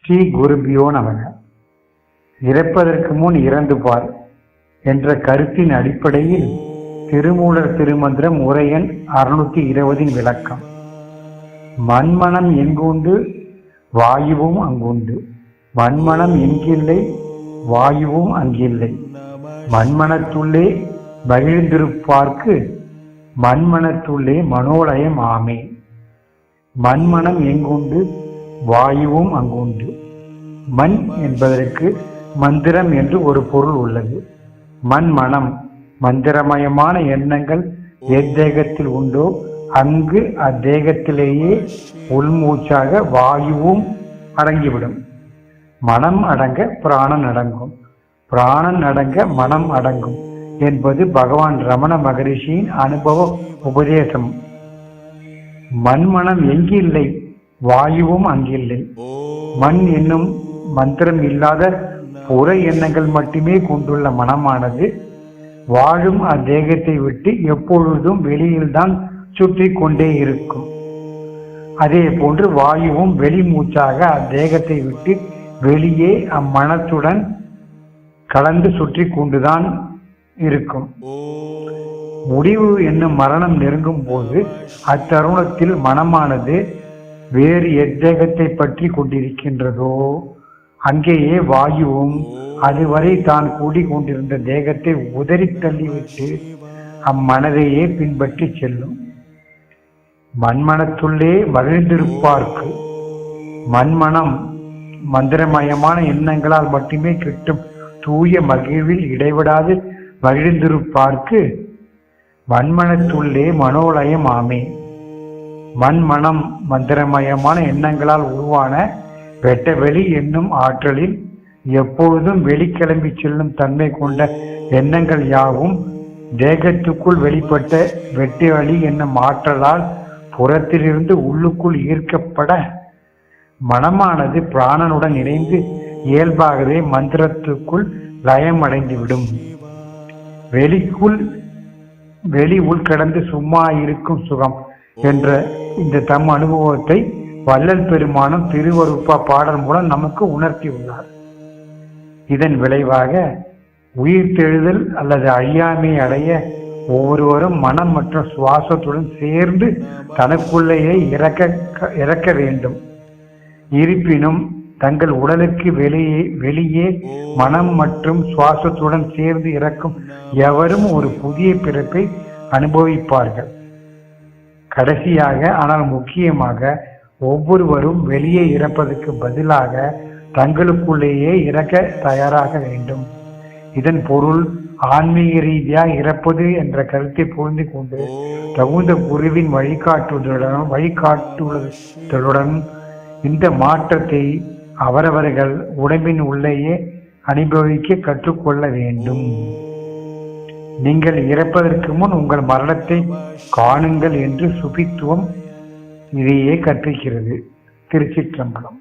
ஸ்ரீ குருபியோ நமக. இறப்பதற்கு முன் இறந்து பார் என்ற கருத்தின் அடிப்படையில் திருமூலர் திருமந்திரம் உரை எண் 620 விளக்கம். மண்மனம் எங்குண்டு வாயுவும் அங்குண்டு, மண்மனம் எங்கில்லை வாயுவும் அங்கில்லை, மண்மனத்துள்ளே மகிழ்ந்திருப்பார்க்கு மண்மனத்துள்ளே மனோலயம் ஆமே. மண்மனம் எங்குண்டு வாயுவும் அங்குண்டு. மண் என்பதற்கு மந்திரம் என்று ஒரு பொருள் உள்ளது. மண்மனம் மந்திரமயமான எண்ணங்கள் எத்தேகத்தில் உண்டோ அங்கு அத்தேகத்திலேயே உள்மூச்சாக வாயுவும் அடங்கிவிடும். மனம் அடங்க பிராணன் அடங்கும், பிராணன் அடங்க மனம் அடங்கும் என்பது பகவான் ரமண மகரிஷியின் அனுபவ உபதேசம். மண்மனம் எங்கில்லை வாயுவும் அங்கில்லை. மண் என்னும் மந்திரம் இல்லாத புற எண்ணங்கள் மட்டுமே கொண்டுள்ள மனமானது வாழும் அத்தேகத்தை விட்டு எப்பொழுதும் வெளியில்தான் சுற்றி கொண்டே இருக்கும். அதே போன்று வாயுவும் வெளி மூச்சாக அத்தேகத்தை விட்டு வெளியே அம்மனத்துடன் கலந்து சுற்றி கொண்டுதான் இருக்கும். முடிவு என்னும் மரணம் நெருங்கும் போது அத்தருணத்தில் மனமானது வேறு எத்தேகத்தை பற்றி கொண்டிருக்கின்றதோ அங்கேயே வாயுவும் அதுவரை தான் கூடிக்கொண்டிருந்த தேகத்தை உதறி தள்ளிவிட்டு அம்மனதையே பின்பற்றி செல்லும். மண்மனத்துள்ளே மகிழ்ந்திருப்பார்க்கு, மண்மனம் மந்திரமயமான எண்ணங்களால் மட்டுமே கிட்டும் தூய மகிழ்வில் இடைவிடாது மகிழ்ந்திருப்பார்க்கு மண்மனத்துள்ளே மனோலயம் ஆமே. மண்மனம் மந்திரமயமான எண்ணங்களால் உருவான வெட்டவெளி என்னும் ஆற்றலில் எப்பொழுதும் வெளிக்கிளம்பி செல்லும் தன்மை கொண்ட எண்ணங்கள் யாவும் தேகத்துக்குள் வெளிப்பட்ட வெட்டவெளி என்னும் ஆற்றலால் புறத்திலிருந்து உள்ளுக்குள் ஈர்க்கப்பட மனமானது பிராணனுடன் இணைந்து இயல்பாகவே மந்திரத்துக்குள் லயம் அடைந்துவிடும். வெளி உள்கடந்து சும்மா இருக்கும் சுகம் என்ற இந்த தம் அனுபவத்தை வள்ளல் பெருமானும் திருவருப்பா பாடல் மூலம் நமக்கு உணர்த்தியுள்ளார். இதன் விளைவாக உயிர்த்தெழுதல் அல்லது அழியாமையை அடைய ஒவ்வொருவரும் மனம் மற்றும் சுவாசத்துடன் சேர்ந்து தனக்குள்ளேயே இறக்க வேண்டும். இருப்பினும் தங்கள் உடலுக்கு வெளியே மனம் மற்றும் சுவாசத்துடன் சேர்ந்து இறக்கும் எவரும் ஒரு புதிய பிறப்பை அனுபவிப்பார்கள். கடைசியாக ஆனால் முக்கியமாக ஒவ்வொருவரும் வெளியே இறப்பதற்கு பதிலாக தங்களுக்குள்ளேயே இறக்க தயாராக வேண்டும். இதன் பொருள் ஆன்மீக ரீதியாக இறப்பது என்ற கருத்தை புரிந்து கொண்டு தகுந்த குருவின் வழிகாட்டுதலுடன் இந்த மாற்றத்தை அவரவர்கள் உடம்பின் உள்ளேயே அனுபவிக்க கற்றுக்கொள்ள வேண்டும். நீங்கள் இறப்பதற்கு முன் உங்கள் மரணத்தை காணுங்கள் என்று சுபித்துவம் இதையே கற்பிக்கிறது. திருச்சிற்றம்பலம்.